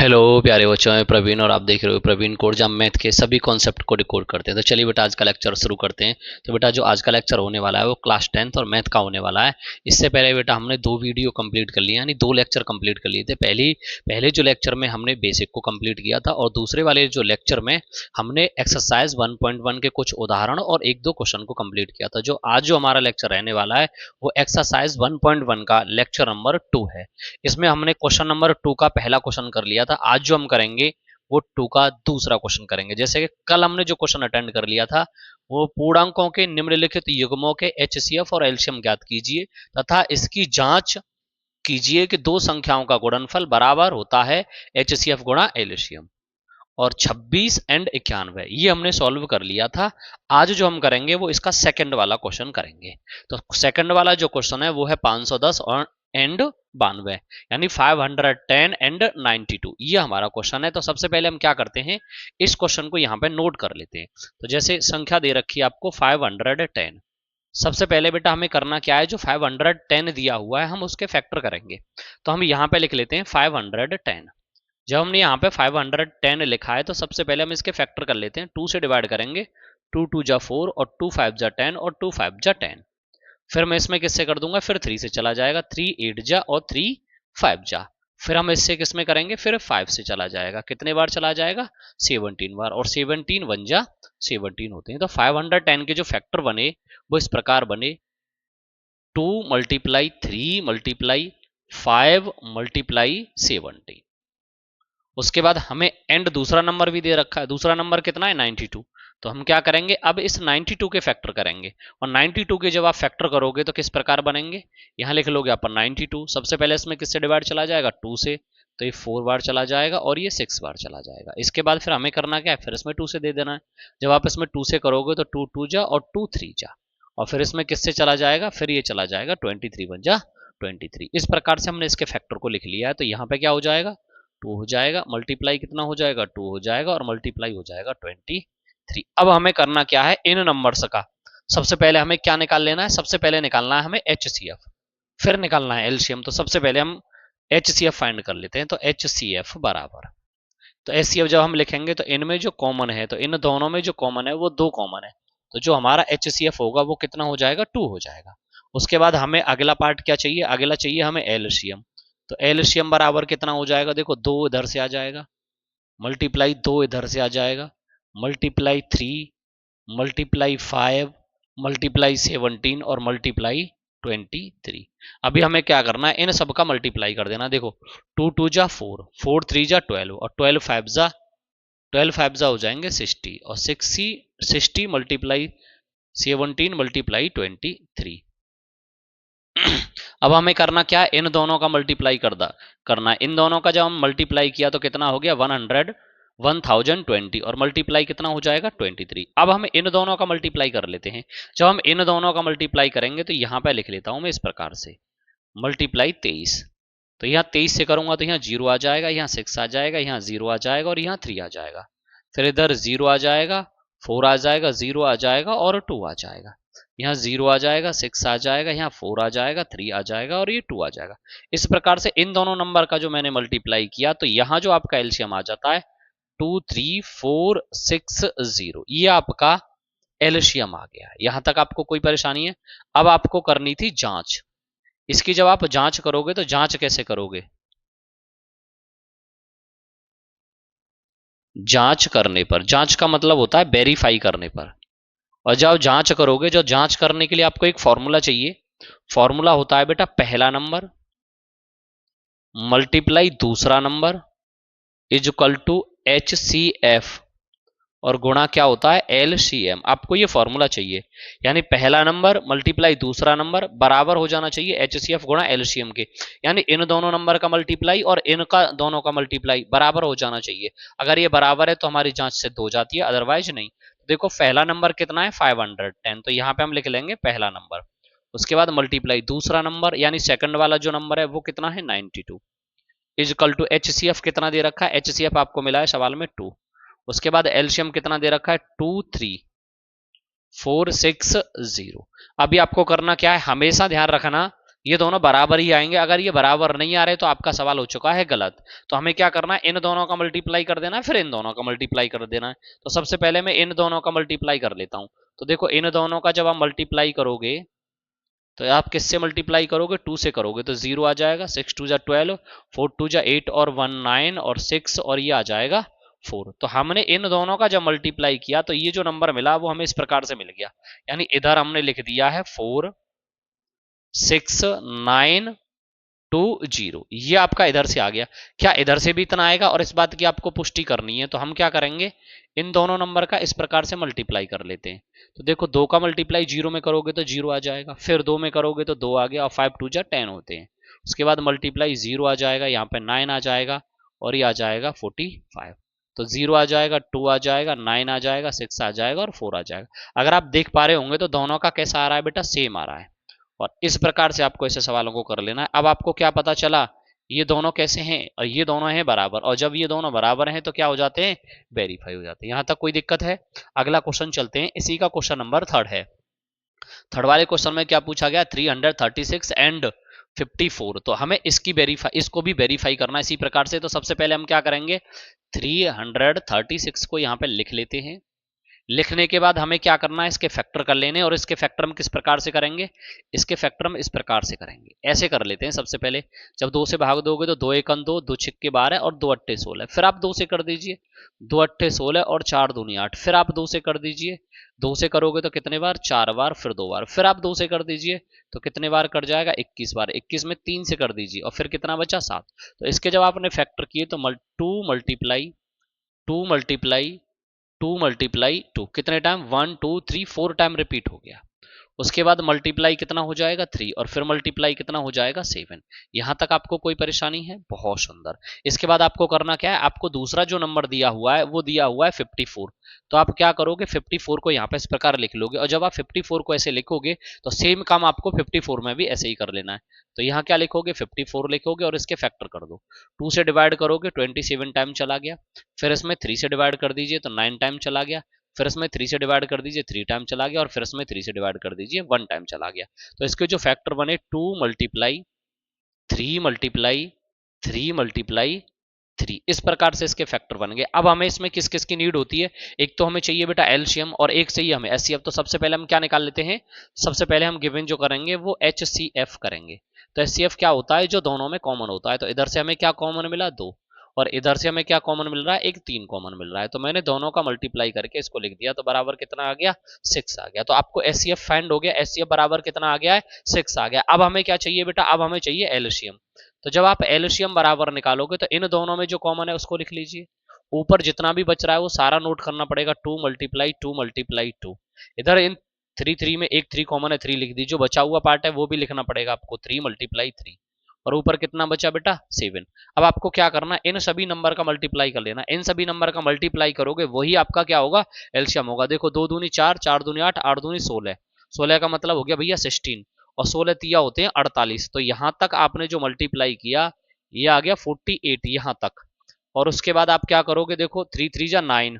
Hello प्यारे बच्चों, मैं प्रवीण और आप देख रहे हो प्रवीण कोड, जहाँ मैथ के सभी कॉन्सेप्ट को डिकोड करते हैं। तो चलिए बेटा, आज का लेक्चर शुरू करते हैं। तो बेटा, जो आज का लेक्चर होने वाला है वो क्लास 10th और मैथ का होने वाला है। इससे पहले बेटा हमने 2 वीडियो कंप्लीट कर लिए, यानी 2 लेक्चर कंप्लीट कर लिए थे। पहले जो लेक्चर में हमने बेसिक को कंप्लीट किया था, और दूसरे वाले जो लेक्चर में हमने एक्सरसाइज 1.1 के कुछ उदाहरण और 1-2 क्वेश्चन को कंप्लीट किया था। जो आज जो हमारा लेक्चर रहने वाला है वो एक्सरसाइज 1.1 का लेक्चर नंबर 2 है। इसमें हमने क्वेश्चन नंबर 2 का पहला क्वेश्चन कर लिया था। आज जो हम करेंगे वो 2 का दूसरा क्वेश्चन करेंगे। जैसे कि कल हमने जो क्वेश्चन अटेंड कर लिया था, वो पूर्णांकों के निम्नलिखित युग्मों के एचसीएफ और एलसीएम ज्ञात कीजिए तथा इसकी जांच कीजिए कि दो संख्याओं का गुणनफल बराबर होता है एचसीएफ गुणा एलसीएम। और 26 एंड 91 ये हमने सॉल्व कर लिया था। आज जो हम करेंगे वो इसका सेकंड वाला क्वेश्चन करेंगे। तो सेकंड वाला जो क्वेश्चन है वो है 510 और एंड 92, यानी 510 एंड 92, ये हमारा क्वेश्चन है। तो सबसे पहले हम क्या करते हैं, इस क्वेश्चन को यहाँ पे नोट कर लेते हैं। तो जैसे संख्या दे रखी है आपको 510, सबसे पहले बेटा हमें करना क्या है, जो 510 दिया हुआ है हम उसके फैक्टर करेंगे। तो हम यहाँ पे लिख लेते हैं 510। जब हमने यहाँ पे 510 लिखा है तो सबसे पहले हम इसके फैक्टर कर लेते हैं। 2 से डिवाइड करेंगे, 2 2 जा 4 और 2 5 जा 10 और 2 5 जा 10। फिर मैं इसमें किससे कर दूंगा, फिर 3 से चला जाएगा, 3 8 जा और 3 5 जा। फिर हम इससे किसमें करेंगे, फिर 5 से चला जाएगा। कितने बार चला जाएगा, 17 बार, और 17 1 जा 17 होते हैं। तो 510 के जो फैक्टर बने वो इस प्रकार बने, 2 मल्टीप्लाई 3 मल्टीप्लाई 5 मल्टीप्लाई 17। उसके बाद हमें एंड दूसरा नंबर भी दे रखा है। दूसरा नंबर कितना है, 92। तो हम क्या करेंगे, अब इस 92 के फैक्टर करेंगे। और 92 के जब आप फैक्टर करोगे तो किस प्रकार बनेंगे, यहां लिख लोगे अपन 92। सबसे पहले इसमें किससे डिवाइड चला जाएगा, 2 से, तो ये 4 बार चला जाएगा और ये 6 बार चला जाएगा। इसके बाद फिर हमें करना क्या है, फिर इसमें 2 से दे देना है। जब आप इसमें 2 से करोगे तो 2 2 जा और 2 3 जा, और फिर इसमें किससे चला जाएगा, फिर ये चला जाएगा 23 1 जा 23। इस प्रकार से हमने इसके फैक्टर को लिख लिया है। तो यहाँ पे क्या हो जाएगा, 2 हो जाएगा, मल्टीप्लाई कितना हो जाएगा, 2 हो जाएगा, और मल्टीप्लाई हो जाएगा 23। अब हमें करना क्या है, इन नंबर्स का सबसे पहले हमें क्या निकाल लेना है, सबसे पहले निकालना है हमें एचसीएफ, फिर निकालना है एलसीएम। तो सबसे पहले हम एचसीएफ फाइंड कर लेते हैं। तो एचसीएफ बराबर, तो एचसीएफ जब हम लिखेंगे तो इनमें जो कॉमन है, तो इन दोनों में जो कॉमन है वो 2 कॉमन है। तो जो हमारा एचसीएफ होगा वो कितना हो जाएगा, 2 हो जाएगा। उसके बाद हमें अगला पार्ट क्या चाहिए, अगला चाहिए हमें एलसीएम। तो एलसीएम बराबर कितना हो जाएगा, देखो 2 इधर से आ जाएगा, मल्टीप्लाई 2 इधर से आ जाएगा, मल्टीप्लाई 3 मल्टीप्लाई 5 मल्टीप्लाई 17 और मल्टीप्लाई 23। अभी हमें क्या करना है, इन सब का मल्टीप्लाई कर देना। देखो 2 2 जा 4, 4 3 जा 12 और 12 5 जा हो जाएंगे 60, और 60 मल्टीप्लाई 17 मल्टीप्लाई 23। अब हमें करना क्या है, इन दोनों का मल्टीप्लाई करना है। इन दोनों का जब हम मल्टीप्लाई किया तो कितना हो गया, 1020, और मल्टीप्लाई कितना हो जाएगा, 23। अब हम इन दोनों का मल्टीप्लाई कर लेते हैं। जब हम इन दोनों का मल्टीप्लाई करेंगे तो यहां पे लिख लेता हूं मैं इस प्रकार से, मल्टीप्लाई 23। तो यहाँ 23 से करूंगा तो यहाँ 0 आ जाएगा, यहाँ 6 आ जाएगा, यहाँ 0 आ जाएगा, और यहाँ 3 आ जाएगा। फिर इधर 0 आ जाएगा, 4 आ जाएगा, 0 आ जाएगा और 2 आ जाएगा। यहाँ 0 आ जाएगा, 6 आ जाएगा, यहाँ 4 आ जाएगा, 3 आ जाएगा, और ये 2 आ जाएगा। इस प्रकार से इन दोनों नंबर का जो मैंने मल्टीप्लाई किया तो यहाँ जो आपका एलसीएम आ जाता है 2 3 4 6 0, ये आपका एलसीएम आ गया। यहां तक आपको कोई परेशानी है। अब आपको करनी थी जांच। इसकी जब आप जांच करोगे तो जांच कैसे करोगे, जांच करने पर, जांच का मतलब होता है वेरीफाई करने पर। और जब जांच करोगे, जो जांच करने के लिए आपको एक फॉर्मूला चाहिए। फॉर्मूला होता है बेटा पहला नंबर मल्टीप्लाई दूसरा number is equal to HCF, और गुणा क्या होता है, एलसीएम। आपको ये फॉर्मूला चाहिए, यानी पहला नंबर मल्टीप्लाई दूसरा नंबर बराबर हो जाना चाहिए एचसीएफ गुणा एलसीएम के। यानी इन दोनों नंबर का मल्टीप्लाई और इनका दोनों का मल्टीप्लाई बराबर हो जाना चाहिए। अगर ये बराबर है तो हमारी जांच सिद्ध हो जाती है, अदरवाइज नहीं। देखो पहला नंबर कितना है, 510, तो यहाँ पे हम लिख लेंगे पहला नंबर। उसके बाद मल्टीप्लाई दूसरा नंबर, यानी सेकंड वाला जो नंबर है वो कितना है, 92, इज इक्वल टू एचसीएफ कितना दे रखा है, एचसीएफ आपको मिला है सवाल में 2। उसके बाद एलसीएम कितना दे रखा है, 2 3 4 6 0। अभी आपको करना क्या है, हमेशा ध्यान रखना ये दोनों बराबर ही आएंगे। अगर ये बराबर नहीं आ रहे तो आपका सवाल हो चुका है गलत। तो हमें क्या करना है, इन दोनों का मल्टीप्लाई कर देना है, फिर इन दोनों का मल्टीप्लाई कर देना है। तो सबसे पहले मैं इन दोनों का मल्टीप्लाई कर लेता हूं। तो देखो इन दोनों का जब आप मल्टीप्लाई करोगे तो आप किससे मल्टीप्लाई करोगे, 2 से करोगे तो 0 आ जाएगा, 6 2 जा 12, 4 2 जा 8 और 1 9 और 6 और ये आ जाएगा 4। तो हमने इन दोनों का जब मल्टीप्लाई किया तो ये जो नंबर मिला वो हमें इस प्रकार से मिल गया। यानी इधर हमने लिख दिया है 4 6 9 2 0, ये आपका इधर से आ गया। क्या इधर से भी इतना आएगा, और इस बात की आपको पुष्टि करनी है तो हम क्या करेंगे, इन दोनों नंबर का इस प्रकार से मल्टीप्लाई कर लेते हैं। तो देखो 2 का मल्टीप्लाई 0 में करोगे तो 0 आ जाएगा, फिर 2 में करोगे तो 2 आ गया, और 5 2 जा 10 होते हैं। उसके बाद मल्टीप्लाई 0 आ जाएगा, यहाँ पे 9 आ जाएगा, और ये आ जाएगा 45। तो 0 आ जाएगा, 2 आ जाएगा, 9 आ जाएगा, 6 आ जाएगा और 4 आ जाएगा। अगर आप देख पा रहे होंगे तो दोनों का कैसा आ रहा है बेटा, सेम आ रहा है। और इस प्रकार से आपको ऐसे सवालों को कर लेना है। अब आपको क्या पता चला, ये दोनों कैसे हैं, और ये दोनों हैं बराबर, और जब ये दोनों बराबर हैं तो क्या हो जाते हैं, वेरीफाई हो जाते हैं। यहां तक कोई दिक्कत है? अगला क्वेश्चन चलते हैं, इसी का क्वेश्चन नंबर 3 है। थर्ड वाले क्वेश्चन में क्या पूछा गया, 336 एंड 54। तो हमें इसको भी वेरीफाई करना है इसी प्रकार से। तो सबसे पहले हम क्या करेंगे, 336 को यहाँ पे लिख लेते हैं। लिखने के बाद हमें क्या करना है, इसके फैक्टर कर लेने, और इसके फैक्टर हम किस प्रकार से करेंगे, इसके फैक्टर हम इस प्रकार से करेंगे, ऐसे कर लेते हैं। सबसे पहले जब 2 से भाग दोगे तो 2 एकम 2, 2 छिक्के 12 और 2 अट्ठे 16। फिर आप 2 से कर दीजिए, 2 अट्ठे 16 और 4 दूनी 8। फिर आप 2 से कर दीजिए, 2 से करोगे तो कितने बार, 4 बार, फिर 2 बार। फिर आप 2 से कर दीजिए तो कितने बार कट जाएगा, 21 बार। 21 में 3 से कर दीजिए, और फिर कितना बचा, 7। तो इसके जब आपने फैक्टर किए तो 2 मल्टीप्लाई 2 मल्टीप्लाई 2 मल्टीप्लाई 2 कितने टाइम, 1 2 3 4 टाइम रिपीट हो गया। उसके बाद मल्टीप्लाई कितना हो जाएगा, 3, और फिर मल्टीप्लाई कितना हो जाएगा, 7। यहां तक आपको कोई परेशानी है? बहुत सुंदर। इसके बाद आपको करना क्या है, आपको दूसरा जो नंबर दिया हुआ है वो दिया हुआ है 54। तो आप क्या करोगे, 54 को यहाँ पे इस प्रकार लिख लोगे, और जब आप 54 को ऐसे लिखोगे तो सेम काम आपको 54 में भी ऐसे ही कर लेना है। तो यहाँ क्या लिखोगे, 54 लिखोगे और इसके फैक्टर कर दो। 2 से डिवाइड करोगे 27 टाइम चला गया, फिर इसमें 3 से डिवाइड कर दीजिए तो 9 टाइम चला गया, फिर इसमें 3 से डिवाइड कर दीजिए 3 टाइम चला गया, और फिर इसमें 3 से डिवाइड कर दीजिए 1 टाइम चला गया। तो इसके जो फैक्टर बने, 2 मल्टीप्लाई 3 मल्टीप्लाई 3 मल्टीप्लाई 3, इस प्रकार से इसके फैक्टर बन गए। अब हमें इसमें किस किस की नीड होती है, एक तो हमें चाहिए बेटा एलसीएम, और एक चाहिए हमें एचसीएफ। तो सबसे पहले हम क्या निकाल लेते हैं, सबसे पहले हम गिवन जो करेंगे वो एचसीएफ करेंगे। तो एचसीएफ क्या होता है, जो दोनों में कॉमन होता है। तो इधर से हमें क्या कॉमन मिला, 2, और इधर से हमें क्या कॉमन मिल रहा है, एक 3 कॉमन मिल रहा है। तो मैंने दोनों का मल्टीप्लाई करके इसको लिख दिया, तो बराबर कितना आ गया, 6 आ गया। तो आपको एचसीएफ फाइंड हो गया, एचसीएफ बराबर कितना आ गया है, 6 आ गया। अब हमें क्या चाहिए बेटा, अब हमें चाहिए एलसीएम। तो जब आप एलसीएम बराबर निकालोगे तो इन दोनों में जो कॉमन है उसको लिख लीजिए, ऊपर जितना भी बच रहा है वो सारा नोट करना पड़ेगा, 2 मल्टीप्लाई 2 मल्टीप्लाई 2। इधर इन 3 3 में एक 3 कॉमन है, 3 लिख दीजिए। जो बचा हुआ पार्ट है वो भी लिखना पड़ेगा आपको, 3 मल्टीप्लाई 3, और ऊपर कितना बचा बेटा, 7। अब आपको क्या करना, इन सभी नंबर का मल्टीप्लाई कर लेना। इन सभी नंबर का मल्टीप्लाई करोगे वही आपका क्या होगा, एलसीएम होगा। देखो 2 दूनी 4, 4 दूनी 8, 8 दूनी 16, 16 का मतलब हो गया भैया 16, और 16 तिया होते हैं 48। तो यहां तक आपने जो मल्टीप्लाई किया ये आ गया 48 यहां तक। और उसके बाद आप क्या करोगे, देखो 3 3 जा 9,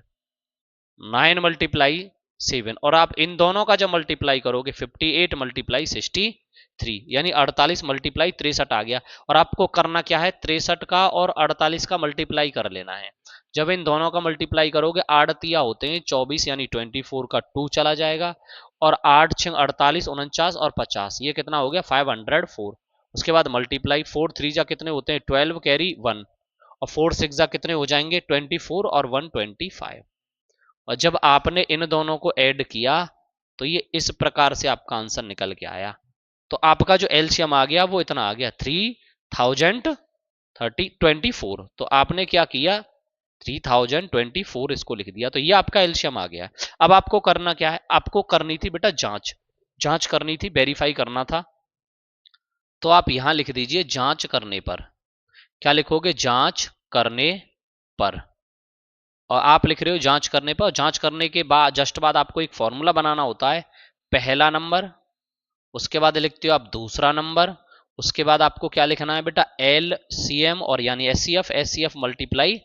9 मल्टीप्लाई 7, और आप इन दोनों का जब मल्टीप्लाई करोगे 58 मल्टीप्लाई 63, यानी 48 मल्टीप्लाई 63 आ गया। और आपको करना क्या है, 63 का और 48 का मल्टीप्लाई कर लेना है। जब इन दोनों का मल्टीप्लाई करोगे 8 तिया होते हैं 24, यानी 24 का 2 चला जाएगा, और 8 6 48, 49 और 50, ये कितना हो गया 504। उसके बाद मल्टीप्लाई 4 3 जा कितने होते हैं 12 कैरी 1, और 4 6 जा कितने हो जाएंगे 24 और 1 25। और जब आपने इन दोनों को ऐड किया तो ये इस प्रकार से आपका आंसर निकल के आया। तो आपका जो एलसीएम आ गया वो इतना आ गया 3024। तो आपने क्या किया, 3024 इसको लिख दिया, तो ये आपका एलसीएम आ गया। अब आपको करना क्या है, आपको करनी थी बेटा जांच, जांच करनी थी, वेरीफाई करना था। तो आप यहां लिख दीजिए जांच करने पर। क्या लिखोगे, जांच करने पर, और आप लिख रहे हो जांच करने पर। जांच करने के बाद जस्ट बाद आपको एक फॉर्मूला बनाना होता है, पहला नंबर, उसके बाद लिखते हो आप दूसरा नंबर, उसके बाद आपको क्या लिखना है बेटा, एलसीएम, और यानी एचसीएफ, एचसीएफ मल्टीप्लाई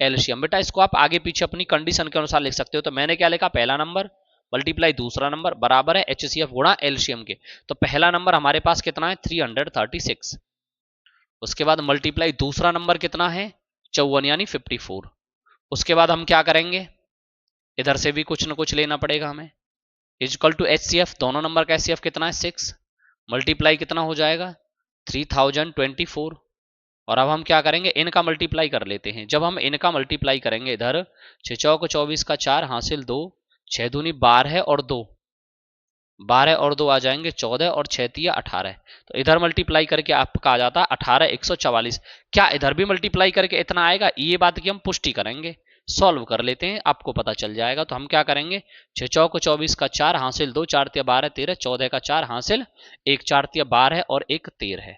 एलसीएम। बेटा इसको आप आगे पीछे अपनी कंडीशन के अनुसार लिख सकते हो। तो मैंने क्या लिखा, पहला नंबर, मल्टीप्लाई दूसरा नंबर बराबर है HCF गुणा एलसीएम के। तो पहला नंबर हमारे पास कितना है 336, उसके बाद मल्टीप्लाई दूसरा नंबर कितना है 54 यानी 54। उसके बाद हम क्या करेंगे, इधर से भी कुछ ना कुछ लेना पड़ेगा हमें, इक्वल टू HCF, दोनों नंबर का HCF कितना है 6, मल्टीप्लाई कितना हो जाएगा 3024। और अब हम क्या करेंगे, इनका मल्टीप्लाई कर लेते हैं। जब हम इनका मल्टीप्लाई करेंगे इधर 6 चौक 24 का 4 हासिल 2, 6 दूनी 12 और 2, 12 और 2 आ जाएंगे 14 और 6 तिया 18। तो इधर मल्टीप्लाई करके आपका आ जाता है 18 144। क्या इधर भी मल्टीप्लाई करके इतना आएगा, ये बात की हम पुष्टि करेंगे, सॉल्व कर लेते हैं, आपको पता चल जाएगा। तो हम क्या करेंगे 6 चौक 24 का 4 हासिल 2, 4 तिया 12 13, 14 का 4 हासिल 1, 4 तिया 12 और 1 13।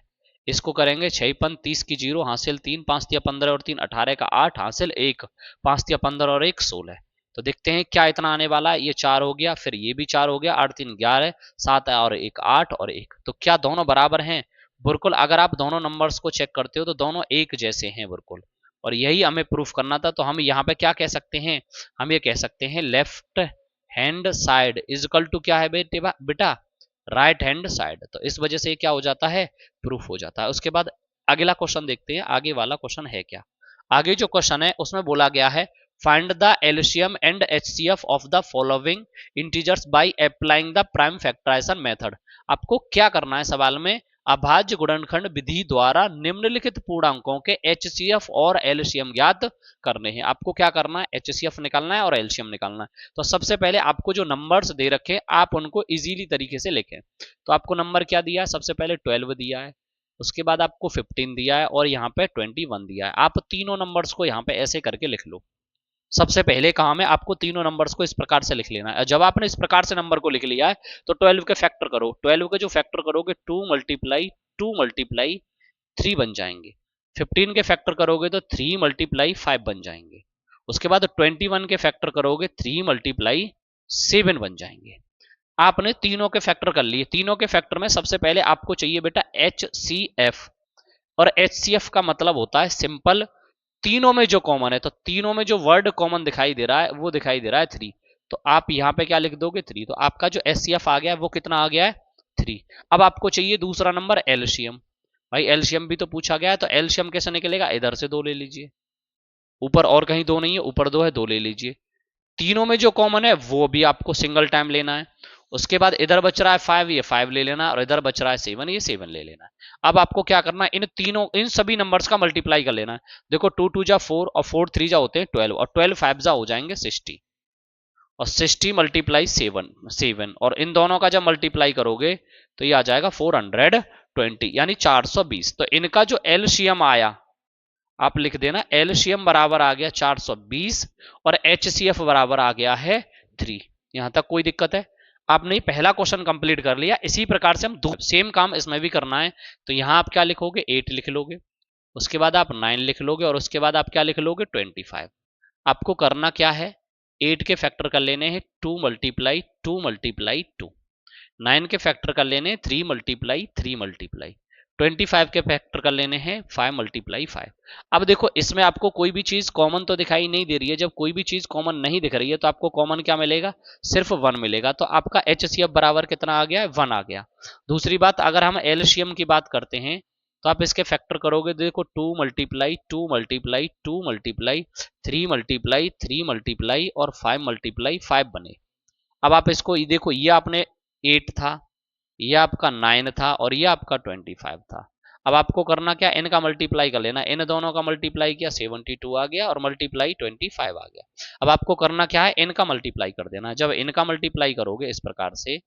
इसको करेंगे 6 पन 30 की 0 हासिल 3, 5 तिया 15 और 3 18 का 8 हासिल 1, 5 तिया 15 और 1 16। तो देखते हैं क्या इतना आने वाला है, ये 4 हो गया, फिर ये भी 4 हो गया, 8 3 11, 7 और 1 8 और 1। तो क्या दोनों बराबर हैं? बिल्कुल, अगर आप दोनों नंबर्स को चेक करते हो तो दोनों एक जैसे हैं बिल्कुल, और यही हमें प्रूफ करना था। तो हम यहाँ पे क्या कह सकते हैं, हम ये कह सकते हैं left hand side is equal to क्या है बेटा राइट हैंड साइड। तो इस वजह से क्या हो जाता है, प्रूफ हो जाता है। उसके बाद अगला क्वेश्चन देखते हैं, आगे वाला क्वेश्चन है क्या। आगे जो क्वेश्चन है उसमें बोला गया है find the LCM and HCF of the following integers by applying the prime factorisation method. आपको क्या करना है सवाल में, अभाज्य गुणनखंड विधि द्वारा निम्नलिखित पूर्णांकों के एचसीएफ और एलसीएम ज्ञात करने हैं। आपको क्या करना है, एचसीएफ निकालना है और एलसीएम निकालना है। तो सबसे पहले आपको जो नंबर्स दे रखे आप उनको इजीली तरीके से लिखें। तो आपको नंबर क्या दिया है, सबसे पहले 12 दिया है, उसके बाद आपको 15 दिया है और यहाँ पे 21 दिया है। आप तीनों नंबर्स को यहाँ पे ऐसे करके लिख लो। सबसे पहले काम है आपको तीनों नंबर्स को इस प्रकार से लिख लेना है। जब आपने इस प्रकार से नंबर को लिख लिया है तो 12 के फैक्टर करो, 12 के जो फैक्टर करोगे 2 मल्टीप्लाई 3 बन जाएंगे। 15 के फैक्टर करोगे तो 3 मल्टीप्लाई 5 बन जाएंगे। उसके बाद 21 के फैक्टर करोगे 3 मल्टीप्लाई 7 बन जाएंगे। आपने तीनों के फैक्टर कर लिए। तीनों के फैक्टर में सबसे पहले आपको चाहिए बेटा HCF, और HCF का मतलब होता है सिंपल तीनों में जो कॉमन है। तो तीनों में जो वर्ड कॉमन दिखाई दे रहा है वो दिखाई दे रहा है 3। तो आप यहां पे क्या लिख दोगे 3। तो आपका जो HCF आ गया है वो कितना आ गया है 3। अब आपको चाहिए दूसरा नंबर एलसीएम। भाई एलसीएम भी तो पूछा गया है, तो एलसीएम कैसे निकलेगा, इधर से 2 ले लीजिए, ऊपर और कहीं 2 नहीं है, ऊपर 2 है, 2 ले लीजिए। तीनों में जो कॉमन है वो भी आपको सिंगल टाइम लेना है। उसके बाद इधर बच रहा है 5, ये 5 ले लेना, और इधर बच रहा है 7, ये 7 ले लेना है। अब आपको क्या करना है, इन सभी नंबर्स का मल्टीप्लाई कर लेना है। देखो 2 2 जा 4 और 4 3 जा होते हैं 12, और 12 5 जा हो जाएंगे 60, और 60 मल्टीप्लाई 7 और इन दोनों का जब मल्टीप्लाई करोगे तो ये आ जाएगा 420 यानी 420। तो इनका जो एलसीएम आया आप लिख देना, एलसीएम बराबर आ गया 420 और एचसीएफ बराबर आ गया है 3। यहां तक कोई दिक्कत है? आपने पहला क्वेश्चन कंप्लीट कर लिया। इसी प्रकार से हम सेम काम इसमें भी करना है। तो यहां आप क्या लिखोगे 8 लिख लोगे, उसके बाद आप 9 लिख लोगे, और उसके बाद आप क्या लिख लोगे 25। आपको करना क्या है, 8 के फैक्टर कर लेने हैं 2 मल्टीप्लाई 2, 9 के फैक्टर कर लेने हैं 3 मल्टीप्लाई 25 के फैक्टर कर लेने हैं 5 मल्टीप्लाई 5। अब देखो इसमें आपको कोई भी चीज कॉमन तो दिखाई नहीं दे रही है। जब कोई भी चीज कॉमन नहीं दिख रही है तो आपको कॉमन क्या मिलेगा, सिर्फ 1 मिलेगा। तो आपका HCF बराबर कितना आ गया है, 1 आ गया। दूसरी बात, अगर हम एलसीएम की बात करते हैं तो आप इसके फैक्टर करोगे, देखो 2 मल्टीप्लाई 3 मल्टीप्लाई और 5 मल्टीप्लाई 5 बने। अब आप इसको देखो, ये आपने 8 था, ये आपका 9 था, और ये आपका 25 था। अब आपको करना क्या, इनका मल्टीप्लाई कर लेना। इन दोनों का मल्टीप्लाई किया 72 आ गया, और मल्टीप्लाई 25 आ गया। अब आपको करना क्या है, इनका मल्टीप्लाई कर देना। जब इनका मल्टीप्लाई करोगे इस प्रकार से,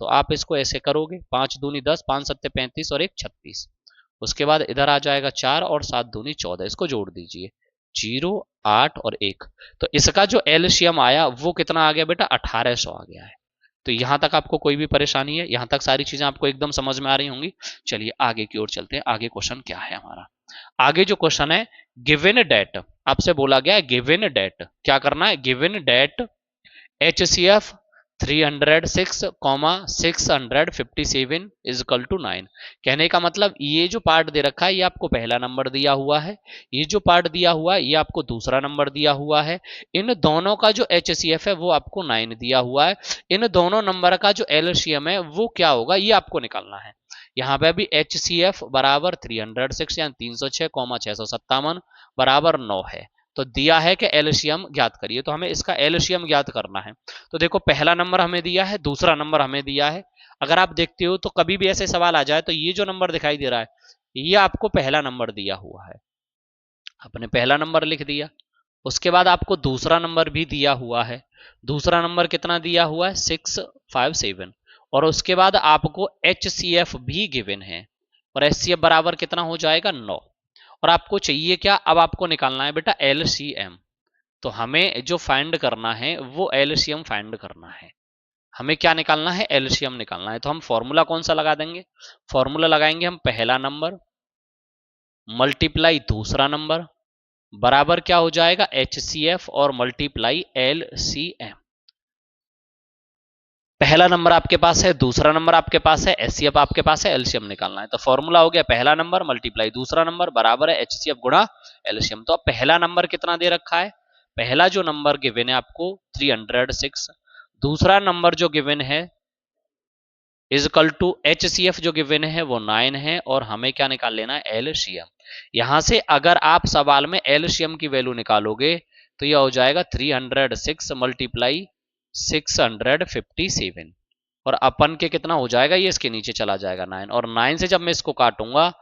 तो आप इसको ऐसे करोगे 5 दूनी 10, 5 सत्ते 35 और 1 36। उसके बाद इधर आ जाएगा 4 और 7 दूनी 14। इसको जोड़ दीजिए 0 8 और 1। तो इसका जो एलसीएम आया वो कितना आ गया बेटा, 1800 आ गया है। तो यहां तक आपको कोई भी परेशानी है, यहां तक सारी चीजें आपको एकदम समझ में आ रही होंगी। चलिए आगे की ओर चलते हैं। आगे क्वेश्चन क्या है हमारा, आगे जो क्वेश्चन है, गिवन डेट आपसे बोला गया है, गिवन डेट क्या करना है, given that HCF 306, 657 is equal to 9। कहने का मतलब ये जो पार्ट दे रखा है ये आपको पहला नंबर दिया हुआ है, ये जो पार्ट दिया हुआ है ये आपको दूसरा नंबर दिया हुआ है, इन दोनों का जो HCF है वो आपको 9 दिया हुआ है, इन दोनों नंबर का जो LCM है वो क्या होगा ये आपको निकालना है। यहाँ पे अभी HCF बराबर 306 यानी 306, 657 बराबर 9 है। तो दिया है कि एलसीएम ज्ञात करिए, तो हमें इसका एलसीएम ज्ञात करना है। तो देखो पहला नंबर हमें दिया है, दूसरा नंबर हमें दिया है। अगर आप देखते हो तो कभी भी ऐसे सवाल आ जाए तो ये जो नंबर दिखाई दे रहा है ये आपको पहला नंबर दिया हुआ है, आपने पहला नंबर लिख दिया। उसके बाद आपको दूसरा नंबर भी दिया हुआ है, दूसरा नंबर कितना दिया हुआ है 657, और उसके बाद आपको HCF भी गिवन है, और HCF बराबर कितना हो जाएगा 9। और आपको चाहिए क्या, अब आपको निकालना है बेटा LCM। तो हमें जो फाइंड करना है वो LCM फाइंड करना है, हमें क्या निकालना है LCM निकालना है। तो हम फॉर्मूला कौन सा लगा देंगे, फॉर्मूला लगाएंगे हम पहला नंबर मल्टीप्लाई दूसरा नंबर बराबर क्या हो जाएगा HCF और मल्टीप्लाई LCM। पहला नंबर आपके पास है, दूसरा नंबर आपके पास है, HCF आपके पास है, LCM निकालना है। तो फॉर्मूला हो गया पहला नंबर मल्टीप्लाई दूसरा नंबर बराबर है HCF गुणा LCM। तो अब पहला नंबर कितना दे रखा है, पहला जो नंबर गिवन है आपको 306, दूसरा नंबर जो गिवन है इज इक्वल टू HCF जो गिवन है वो 9 है, और हमें क्या निकाल लेना है LCM। यहां से अगर आप सवाल में LCM की वैल्यू निकालोगे तो यह हो जाएगा 306 मल्टीप्लाई 657, और अपन के कितना हो जाएगा ये इसके नीचे चला जाएगा 9, और 9 से जब मैं इसको काटूंगा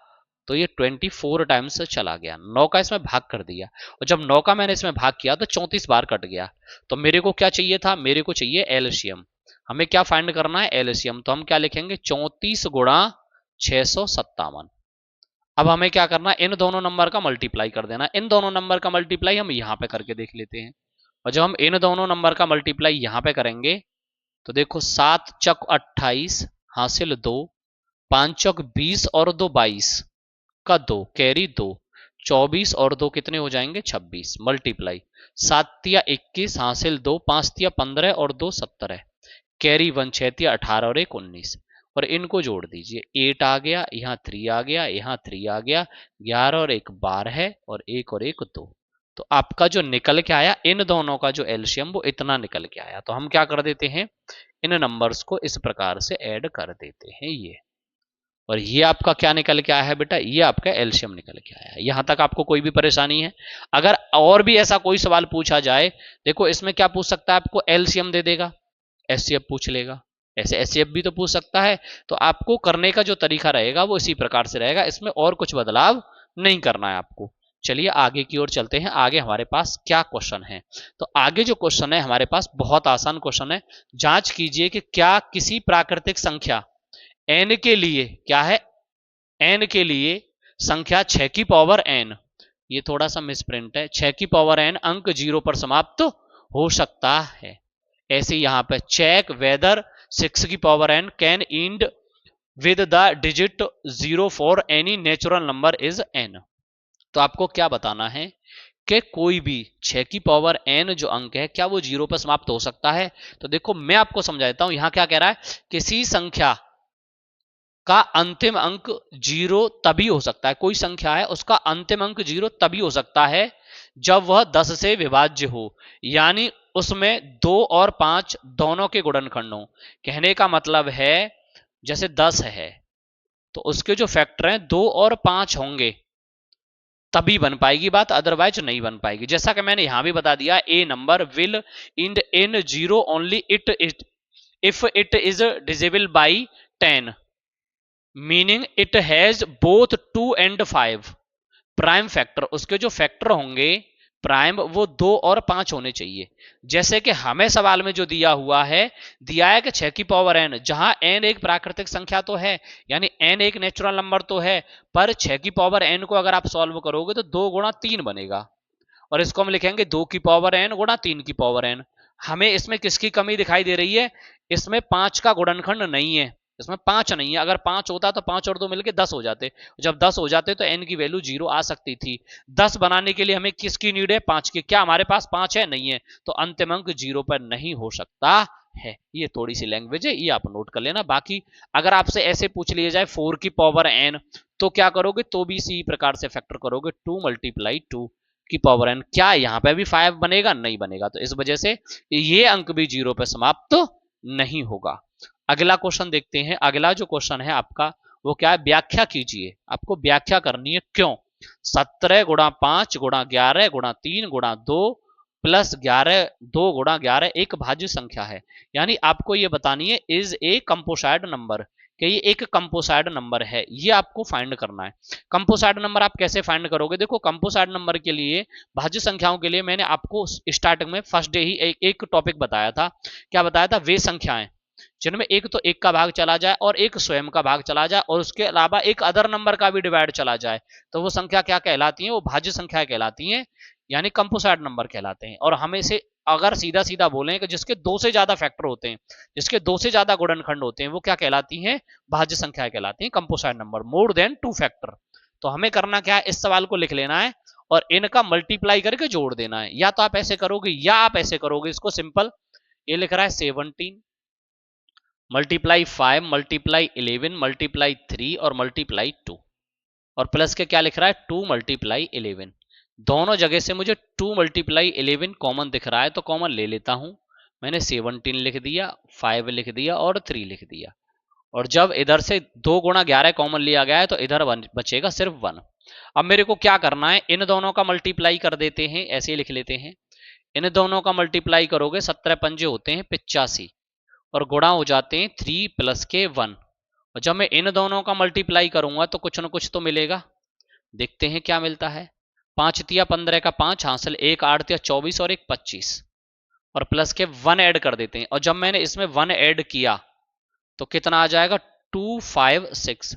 तो ये 24 टाइम्स चला गया, 9 का इसमें भाग कर दिया, और जब 9 का मैंने इसमें भाग किया तो 34 बार कट गया। तो मेरे को क्या चाहिए था, मेरे को चाहिए LCM। हमें क्या फाइंड करना है LCM, तो हम क्या लिखेंगे 34 गुणा 657। अब हमें क्या करना है, इन दोनों नंबर का मल्टीप्लाई कर देना, इन दोनों नंबर का मल्टीप्लाई हम यहां पे करके देख लेते हैं। और जब हम इन दोनों नंबर का मल्टीप्लाई यहां पे करेंगे तो देखो 7 चौक 28 हासिल 2, 5 चौक 20 और 2 22 का 2 कैरी 2, 24 और 2 कितने हो जाएंगे 26 मल्टीप्लाई 7 तिया 21 हासिल 2, 5 तिया 15 और 2 17 कैरी 1 6 तिया 18 और 1 19, और इनको जोड़ दीजिए 8 आ गया, यहाँ 3 आ गया, यहाँ 3 आ गया, 11 और 1 12 है, और 1 और 1 2। तो आपका जो निकल के आया इन दोनों का जो एलसीएम वो इतना निकल के आया। तो हम क्या कर देते हैं, इन नंबर्स को इस प्रकार से ऐड कर देते हैं ये, और ये आपका क्या निकल के आया है बेटा, ये आपका एलसीएम निकल के आया है। यहां तक आपको कोई भी परेशानी है? अगर और भी ऐसा कोई सवाल पूछा जाए, देखो इसमें क्या पूछ सकता है, आपको एलसीएम दे देगा, एचसीएफ पूछ लेगा, ऐसे एचसीएफ भी तो पूछ सकता है। तो आपको करने का जो तरीका रहेगा वो इसी प्रकार से रहेगा, इसमें और कुछ बदलाव नहीं करना है आपको। चलिए आगे की ओर चलते हैं, आगे हमारे पास क्या क्वेश्चन है। तो आगे जो क्वेश्चन है हमारे पास बहुत आसान क्वेश्चन है। जांच कीजिए कि क्या किसी प्राकृतिक संख्या n के लिए, क्या है n के लिए संख्या 6 की पावर n, ये थोड़ा सा मिसप्रिंट है, 6 की पावर n अंक 0 पर समाप्त हो सकता है। ऐसे यहां पे चेक वेदर 6 की power n can and with the digit 0 for any natural number is n। तो आपको क्या बताना है कि कोई भी 6 की पावर n जो अंक है क्या वो 0 पर समाप्त हो सकता है। तो देखो मैं आपको समझा देता हूं, यहां क्या कह रहा है, किसी संख्या का अंतिम अंक 0 तभी हो सकता है, कोई संख्या है उसका अंतिम अंक 0 तभी हो सकता है जब वह 10 से विभाज्य हो, यानी उसमें 2 और 5 दोनों के गुणनखंड हो। कहने का मतलब है जैसे 10 है तो उसके जो फैक्टर हैं 2 और 5 होंगे तभी बन पाएगी बात, अदरवाइज नहीं बन पाएगी। जैसा कि मैंने यहां भी बता दिया, a number will end in 0 only it if it is divisible by 10, meaning it has both 2 and 5 prime factor, उसके जो फैक्टर होंगे प्राइम वो 2 और 5 होने चाहिए। जैसे कि हमें सवाल में जो दिया हुआ है, दिया है कि 6 की पावर n, जहां n एक प्राकृतिक संख्या तो है यानी n एक नेचुरल नंबर तो है, पर 6 की पावर n को अगर आप सॉल्व करोगे तो 2 गुणा 3 बनेगा, और इसको हम लिखेंगे 2 की पावर n गुणा 3 की पावर n। हमें इसमें किसकी कमी दिखाई दे रही है, इसमें 5 का गुणनखंड नहीं है, इसमें 5 नहीं है। अगर 5 होता तो 5 और 2 मिलके 10 हो जाते, जब 10 हो जाते तो n की वैल्यू 0 आ सकती थी। 10 बनाने के लिए हमें किसकी नीड है, 5 की। क्या हमारे पास 5 है, नहीं है, तो अंतिम अंक 0 पर नहीं हो सकता है। ये थोड़ी सी लैंग्वेज है, ये आप नोट कर लेना। बाकी अगर आपसे ऐसे पूछ लिया जाए 4 की पावर n तो क्या करोगे, तो भी इसी प्रकार से फैक्टर करोगे, 2 मल्टीप्लाई 2 की पावर n। क्या यहाँ पे भी 5 बनेगा? नहीं बनेगा। तो इस वजह से ये अंक भी 0 पे समाप्त तो नहीं होगा। अगला क्वेश्चन देखते हैं। अगला जो क्वेश्चन है आपका वो क्या है, व्याख्या कीजिए। आपको व्याख्या करनी है क्यों 17 गुणा 5 गुणा 11 गुणा 3 गुणा 2 प्लस 11 2 गुणा 11 एक भाज्य संख्या है। यानी आपको ये बतानी है इज ए कंपोसाइड नंबर, कि ये एक कंपोसाइड नंबर है, ये आपको फाइंड करना है। कंपोसाइड नंबर आप कैसे फाइंड करोगे? देखो कंपोसाइड नंबर के लिए, भाज्य संख्याओं के लिए मैंने आपको स्टार्टिंग में फर्स्ट डे ही एक टॉपिक बताया था। क्या बताया था? वे संख्याएं जिनमें एक तो एक का भाग चला जाए और एक स्वयं का भाग चला जाए और उसके अलावा एक अदर नंबर का भी डिवाइड चला जाए, तो वो संख्या क्या कहलाती है? वो भाज्य संख्या कहलाती है, यानी कंपोसाइड नंबर कहलाते हैं। और हमें से अगर सीधा सीधा बोलें कि जिसके दो से ज्यादा फैक्टर होते हैं, जिसके दो से ज्यादा गुणनखंड होते हैं, वो क्या कहलाती हैं? भाज्य संख्या कहलाती है, composite number, more than 2 factor. तो हमें करना क्या है, इस सवाल को लिख लेना है और इनका मल्टीप्लाई करके जोड़ देना है। या तो आप ऐसे करोगे या आप ऐसे करोगे, इसको सिंपल, ये लिख रहा है 17 मल्टीप्लाई 5 मल्टीप्लाई 11 मल्टीप्लाई 3 और मल्टीप्लाई 2, और प्लस के क्या लिख रहा है 2 मल्टीप्लाई 11। दोनों जगह से मुझे 2 मल्टीप्लाई 11 कॉमन दिख रहा है, तो कॉमन ले लेता हूं। मैंने 17 लिख दिया, 5 लिख दिया और 3 लिख दिया। और जब इधर से 2 गुणा 11 कॉमन लिया गया है तो इधर बचेगा सिर्फ 1। अब मेरे को क्या करना है, इन दोनों का मल्टीप्लाई कर देते हैं, ऐसे ही लिख लेते हैं। इन दोनों का मल्टीप्लाई करोगे 17 पंजे होते हैं 85 और गुणा हो जाते हैं 3 प्लस के 1। और जब मैं इन दोनों का मल्टीप्लाई करूंगा तो कुछ ना कुछ तो मिलेगा, देखते हैं क्या मिलता है। 5 तिया 15 का 5 हासिल, 1 8 तिया 24 और 1 25, और प्लस के 1 ऐड कर देते हैं। और जब मैंने इसमें 1 ऐड किया तो कितना आ जाएगा 256।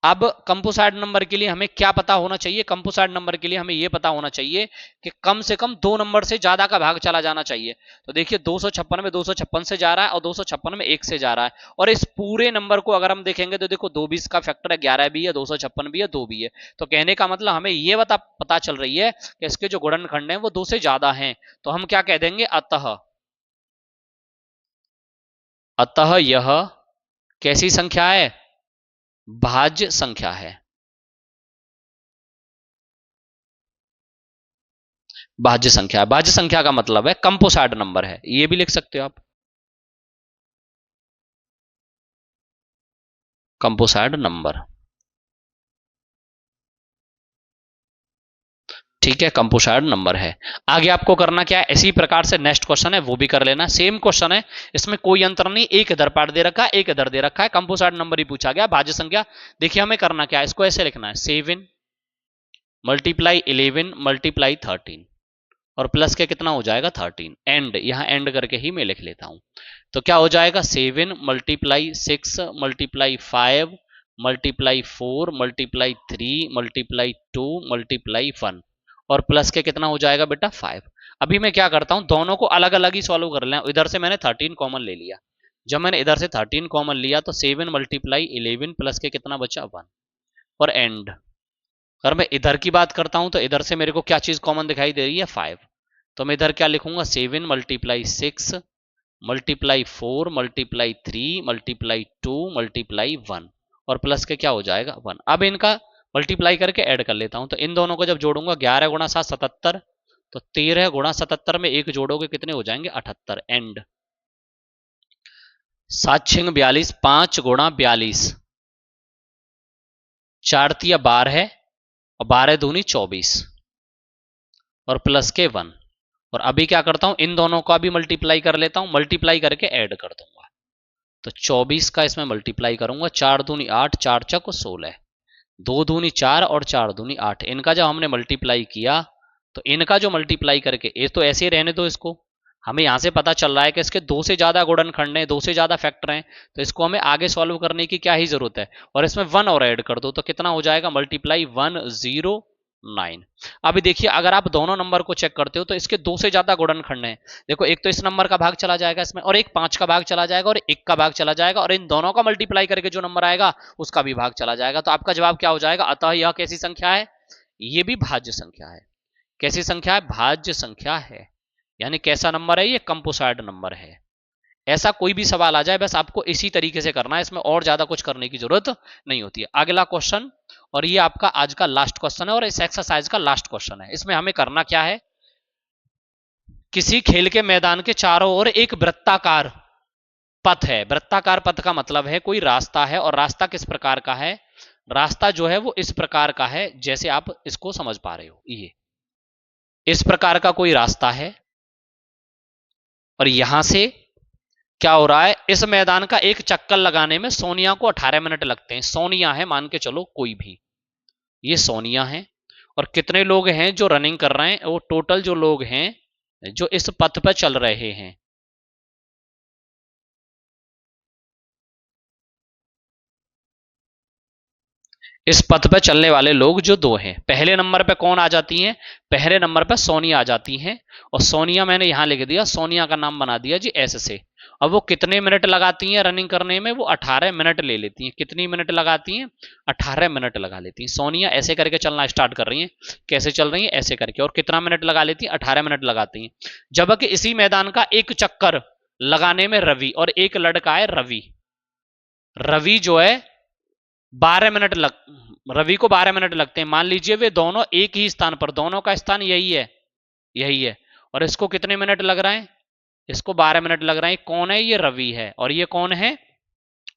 अब कंपोसाइड नंबर के लिए हमें क्या पता होना चाहिए? कंपोसाइड नंबर के लिए हमें यह पता होना चाहिए कि कम से कम 2 नंबर से ज्यादा का भाग चला जाना चाहिए। तो देखिए 256 में 256 से जा रहा है और 256 में 1 से जा रहा है। और इस पूरे नंबर को अगर हम देखेंगे तो देखो 2 भी इसका फैक्टर है, 11 भी है, 256 भी है, 2 भी है। तो कहने का मतलब हमें यह पता चल रही है कि इसके जो गुणनखंड है वो 2 से ज्यादा हैं। तो हम क्या कह देंगे, अतः यह कैसी संख्या है? भाज्य संख्या है। भाज्य संख्या, भाज्य संख्या का मतलब है कंपोसाइड नंबर है, ये भी लिख सकते हो आप, कंपोसाइड नंबर। ठीक है, कंपोसाइड नंबर है। आगे आपको करना क्या है, इसी प्रकार से नेक्स्ट क्वेश्चन है वो भी कर लेना। सेम क्वेश्चन है, इसमें कोई अंतर नहीं, एक इधर पार्ट दे रखा है, एक इधर दे रखा है, कंपोसाइड नंबर ही पूछा गया, भाज्य संख्या। देखिए हमें करना क्या है, इसको ऐसे लिखना है 7 मल्टीप्लाई 11 मल्टीप्लाई 13 और प्लस के कितना हो जाएगा 13। एंड, यहां एंड करके ही मैं लिख लेता हूं। तो क्या हो जाएगा 7 multiply 6 multiply 5 multiply 4 multiply 3 multiply 2 multiply 1 और प्लस के कितना हो जाएगा बेटा 5। अभी मैं क्या करता हूं, दोनों को अलग अलग ही सॉल्व कर लें। इधर से मैंने 13 कॉमन ले लिया, जब मैंने इधर से 13 कॉमन लिया तो 7 मल्टीप्लाई 11 प्लस के कितना बचा 1 और एंड। अगर मैं इधर की बात करता हूं तो इधर से मेरे को क्या चीज कॉमन दिखाई दे रही है 5। तो मैं इधर क्या लिखूंगा 7 multiply 6 multiply 4 multiply 3 multiply 2 multiply 1 और प्लस के क्या हो जाएगा 1। अब इनका मल्टीप्लाई करके ऐड कर लेता हूं। तो इन दोनों को जब जोड़ूंगा 11 गुणा 7 77, तो 13 गुणा 77 में एक जोड़ोगे कितने हो जाएंगे 78। एंड 7 6 42, 5 गुणा 42, 4 तिया 12 है और 12 दूनी 24 और प्लस के 1। और अभी क्या करता हूं, इन दोनों का भी मल्टीप्लाई कर लेता हूं, मल्टीप्लाई करके ऐड कर दूंगा। तो 24 का इसमें मल्टीप्लाई करूंगा, 4 दूनी 8, 4 चक 16, 2 दूनी 4 और 4 दूनी 8। इनका जब हमने मल्टीप्लाई किया तो इनका जो मल्टीप्लाई करके, ये तो ऐसे ही रहने दो इसको, हमें यहां से पता चल रहा है कि इसके 2 से ज्यादा गुणनखंड हैं, 2 से ज्यादा फैक्टर हैं, तो इसको हमें आगे सॉल्व करने की क्या ही जरूरत है। और इसमें 1 और ऐड कर दो तो कितना हो जाएगा मल्टीप्लाई 109। अभी देखिए अगर आप दोनों नंबर को चेक करते हो तो इसके 2 से ज्यादा गुणनखंड हैं। देखो एक तो इस नंबर का भाग चला जाएगा इसमें, और एक 5 का भाग चला जाएगा और 1 का भाग चला जाएगा, और इन दोनों का मल्टीप्लाई करके जो नंबर आएगा उसका भी भाग चला जाएगा। तो आपका जवाब क्या हो जाएगा, अतः यह कैसी संख्या है, ये भी भाज्य संख्या है। कैसी संख्या है, भाज्य संख्या है। यानी कैसा नंबर है, ये कंपोसाइड नंबर है। ऐसा कोई भी सवाल आ जाए बस आपको इसी तरीके से करना है, इसमें और ज्यादा कुछ करने की जरूरत नहीं होती है। अगला क्वेश्चन, और ये आपका आज का लास्ट क्वेश्चन है और इस एक्सरसाइज का लास्ट क्वेश्चन है। इसमें हमें करना क्या है, किसी खेल के मैदान के चारों ओर एक वृत्ताकार पथ है। वृत्ताकार पथ का मतलब है कोई रास्ता है, और रास्ता किस प्रकार का है, रास्ता जो है वो इस प्रकार का है, जैसे आप इसको समझ पा रहे हो, ये इस प्रकार का कोई रास्ता है, और यहां से क्या हो रहा है, इस मैदान का एक चक्कर लगाने में सोनिया को 18 मिनट लगते हैं। सोनिया है, मान के चलो कोई भी, ये सोनिया है, और कितने लोग हैं जो रनिंग कर रहे हैं, वो टोटल जो लोग हैं जो इस पथ पर चल रहे हैं, इस पथ पर चलने वाले लोग जो दो हैं, पहले नंबर पे कौन आ जाती हैं, पहले नंबर पे सोनिया आ जाती हैं, और सोनिया मैंने यहां लिख दिया, सोनिया का नाम बना दिया जी एस से। अब वो कितने मिनट लगाती हैं रनिंग करने में, वो 18 मिनट ले लेती हैं। कितनी मिनट लगाती हैं, 18 मिनट लगा लेती हैं। सोनिया ऐसे करके चलना स्टार्ट कर रही हैं, कैसे चल रही हैं, ऐसे करके, और कितना मिनट लगा लेती हैं, 18 मिनट लगाती हैं। जबकि इसी मैदान का एक चक्कर लगाने में रवि, और एक लड़का है रवि, रवि जो है 12 मिनट रवि को 12 मिनट लगते हैं। मान लीजिए वे दोनों एक ही स्थान पर, दोनों का स्थान यही है, यही है, और इसको कितने मिनट लग रहा है, इसको 12 मिनट लग रहा है। कौन है, ये रवि है, और ये कौन है,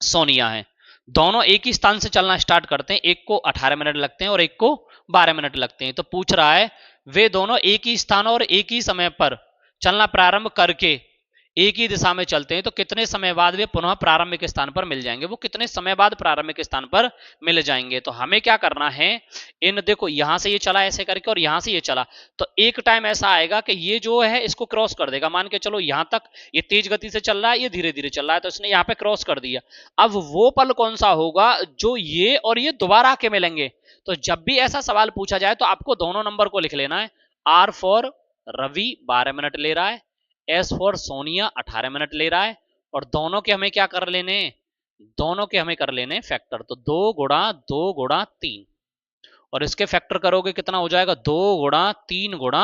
सोनिया है। दोनों एक ही स्थान से चलना स्टार्ट करते हैं, एक को 18 मिनट लगते हैं और एक को 12 मिनट लगते हैं। तो पूछ रहा है वे दोनों एक ही स्थान और एक ही समय पर चलना प्रारंभ करके एक ही दिशा में चलते हैं, तो कितने समय बाद वे पुनः प्रारंभिक स्थान पर मिल जाएंगे, वो कितने समय बाद प्रारंभिक स्थान पर मिल जाएंगे। तो हमें क्या करना है, इन देखो यहां से ये चला ऐसे करके और यहां से ये चला, तो एक टाइम ऐसा आएगा कि ये जो है इसको क्रॉस कर देगा। मान के चलो यहां तक ये तेज गति से चल रहा है, ये धीरे धीरे चल रहा है, तो इसने यहाँ पे क्रॉस कर दिया। अब वो पल कौन सा होगा जो ये और ये दोबारा आके मिलेंगे। तो जब भी ऐसा सवाल पूछा जाए तो आपको दोनों नंबर को लिख लेना है। आर फॉर रवि 12 मिनट ले रहा है, एस फॉर सोनिया 18 मिनट ले रहा है, और दोनों के हमें क्या कर लेने, दोनों के हमें कर लेने फैक्टर। तो 2 गुणा 2 गुणा 3, और इसके फैक्टर करोगे कितना हो जाएगा, 2 गुणा 3 गुणा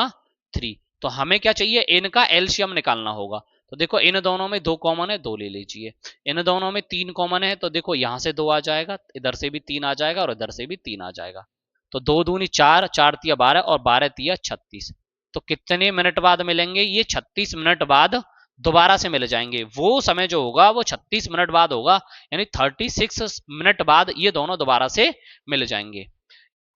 3। तो हमें क्या चाहिए, इनका एलसीएम निकालना होगा। तो देखो इन दोनों में 2 कॉमन है, 2 ले लीजिए। इन दोनों में 3 कॉमन है, तो देखो यहां से 2 आ जाएगा, इधर से भी 3 आ जाएगा, और इधर से भी 3 आ जाएगा। तो 2 दूनी 4, 4 तिया 12, और 12 तिया 36। तो कितने मिनट बाद मिलेंगे, ये 36 मिनट बाद दोबारा से मिल जाएंगे। वो समय जो होगा वो 36 मिनट बाद होगा, यानी 36 मिनट बाद ये दोनों दोबारा से मिल जाएंगे।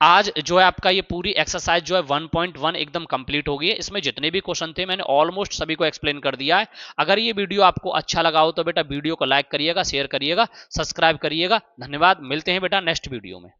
आज जो है आपका ये पूरी एक्सरसाइज जो है 1.1 एकदम कंप्लीट हो गई है। इसमें जितने भी क्वेश्चन थे मैंने ऑलमोस्ट सभी को एक्सप्लेन कर दिया है। अगर ये वीडियो आपको अच्छा लगा हो तो बेटा वीडियो को लाइक करिएगा, शेयर करिएगा, सब्सक्राइब करिएगा। धन्यवाद, मिलते हैं बेटा नेक्स्ट वीडियो में।